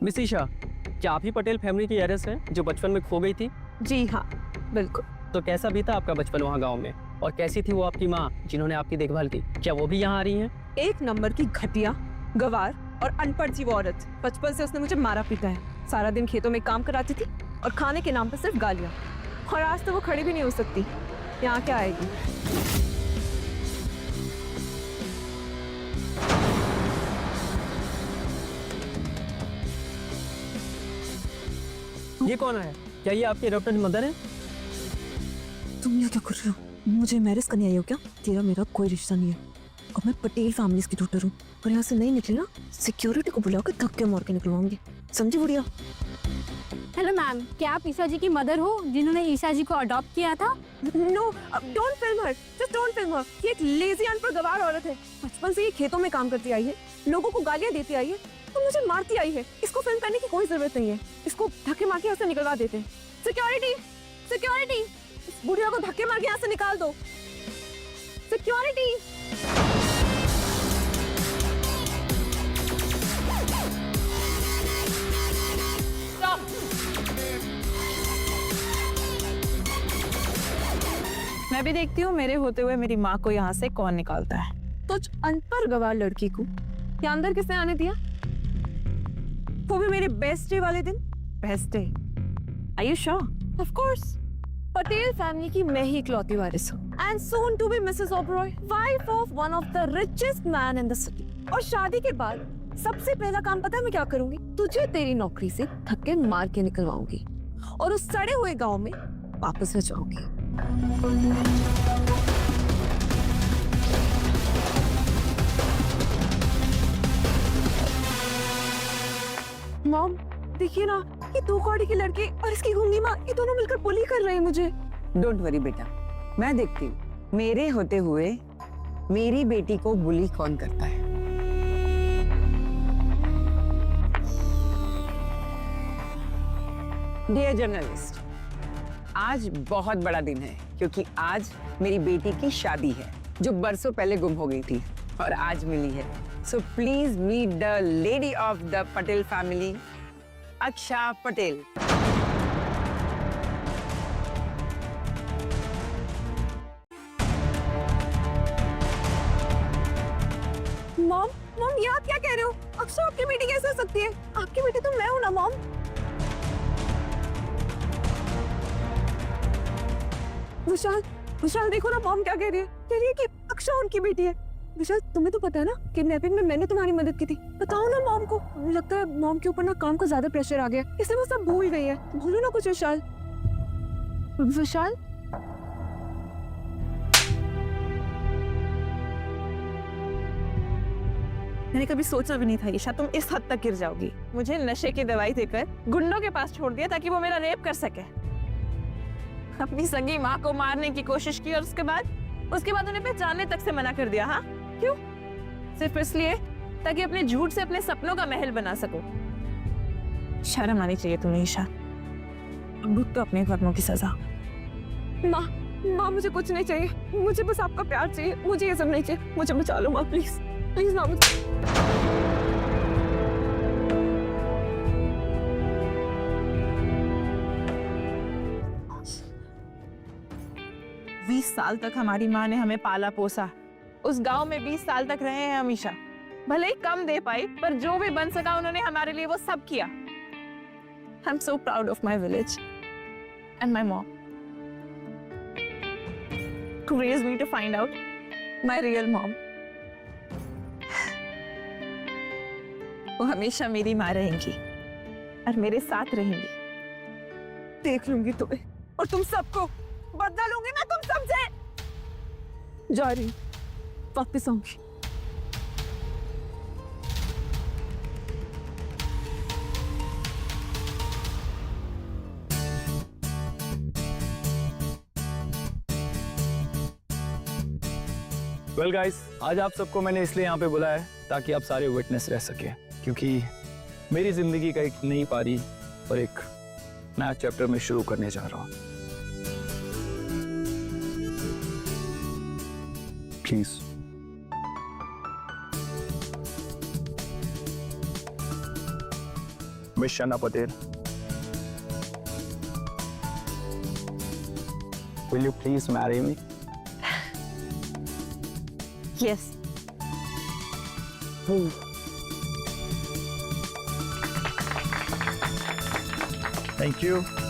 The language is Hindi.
मिस ईशा, क्या आप ही पटेल फैमिली की हेiress हैं जो बचपन में खो गई थी? जी हाँ, बिल्कुल। तो कैसा बीता आपका बचपन वहाँ गांव में? और कैसी थी वो आपकी माँ जिन्होंने आपकी देखभाल की? क्या वो भी यहाँ आ रही हैं? एक नंबर की घटिया, गवार और अनपढ़ सी वो औरत। बचपन से उसने मुझे मारा पीटा है। सारा दिन खेतों में काम कराती थी और खाने के नाम पर सिर्फ गालियाँ। और आज तो वो खड़ी भी नहीं हो सकती। यहाँ क्या आएगी? ये कौन है? क्या ये आपकी एडॉप्टेड मदर है? तुम यहाँ क्या कर रहे हो? मुझे मैरिज करने आई हो क्या? तेरा मेरा कोई रिश्ता नहीं है और मैं पटेल फैमिली की डॉटर हूँ। और यहाँ से नहीं निकली ना, सिक्योरिटी को बुलाकर धक्के मार के निकलवाऊंगी। समझी बुढ़िया? हेलो मैम, क्या आप ईशा जी की मदर हो जिन्होंने ईशा जी को अडॉप्ट किया था? No, don't film her, just don't film her. ये एक लेजी अनपढ़ गवार औरत है। बचपन से ये खेतों में काम करती आई है, लोगों को गालियाँ देती आई है तो मुझे मारती आई है। इसको फिल्म करने की कोई जरूरत नहीं है। इसको धक्के मार के यहाँ से निकलवा देते। सिक्योरिटी, सिक्योरिटी, इस बुढ़िया को धक्के मार के यहाँ से निकाल दो। सिक्योरिटी। मैं भी देखती हूँ मेरे होते हुए मेरी माँ को यहाँ से कौन निकालता है। तो अनपढ़ गवार लड़की को यहाँ अंदर किसने आने दिया? वो भी मेरे बेस्ट डे वाले दिन। Best day? Are you sure? Of course. Patel family की मैं ही इकलौती वारिस हूँ and soon to be Mrs Oberoi, wife of one of the richest man in the city. और शादी के बाद सबसे पहला काम पता है मैं क्या करूंगी? तुझे तेरी नौकरी से धक्के मार के निकलवाऊंगी और उस सड़े हुए गांव में वापस आ जाऊंगी। मॉम, देखिए ना, ये दो कौड़ी के लड़के और इसकी गूंगी माँ, ये दोनों मिलकर बुली कर रहे हैं मुझे। डोंट वरी बेटा, मैं देखती हूँ मेरे होते हुए मेरी बेटी को बुली कौन करता है। डियर जर्नलिस्ट, आज बहुत बड़ा दिन है क्योंकि आज मेरी बेटी की शादी है जो बरसों पहले गुम हो गई थी और आज मिली है। So please meet the lady of the Patel family, Aksha Patel. Mom, mom, ये आप क्या कह रहे हो? अक्षय आपकी बेटी कैसे हो सकती है? आपकी बेटी तो मैं हूं ना मॉम। विशाल, विशाल देखो ना मॉम क्या कह रही है। कह रही है कि अक्षय उनकी बेटी है। विशाल, तुम्हें तो पता है ना किडनैपिंग में मैंने तुम्हारी मदद की थी। बताओ ना मॉम को। मुझे लगता है मॉम के ऊपर ना काम का ज्यादा प्रेशर आ गया, इसलिए वो सब भूल गई है। भूलो ना कुछ विशाल। विशाल, मैंने कभी सोचा भी नहीं था ईशा तुम इस हद तक गिर जाओगी। मुझे नशे की दवाई देकर गुंडों के पास छोड़ दिया ताकि वो मेरा रेप कर सके। अपनी सगी माँ को मारने की कोशिश की और उसके बाद उन्हें पहचानने तक से मना कर दिया। हाँ, क्यों? सिर्फ इसलिए ताकि अपने झूठ से अपने सपनों का महल बना सको। शर्म आनी चाहिए तुम्हें ईशा। भुगतो अपने कर्मों की सजा। माँ, माँ मुझे कुछ नहीं चाहिए, मुझे बस आपका प्यार चाहिए। मुझे ये सब नहीं चाहिए। मुझे बचा लो माँ, प्लीज प्लीज माँ। 20 साल तक हमारी माँ ने हमें पाला पोसा। उस गांव में 20 साल तक रहे हैं हमेशा। भले ही कम दे पाई पर जो भी बन सका उन्होंने हमारे लिए वो सब किया। I am so proud of my village and my mom who raised me to find out my real mom. वो हमेशा मेरी माँ रहेंगी और मेरे साथ रहेंगी। देख लूंगी तुम्हें और तुम सबको बदला लूंगी मैं तुम सबसे। जा रही, वापिस आऊंगी। वेल गाइस, आज आप सबको मैंने इसलिए यहाँ पे बुलाया है ताकि आप सारे विटनेस रह सके, क्योंकि मेरी जिंदगी का एक नई पारी और एक नया चैप्टर में शुरू करने जा रहा हूँ। Please miss शना Patel, will you please marry me? Yes. Thank you.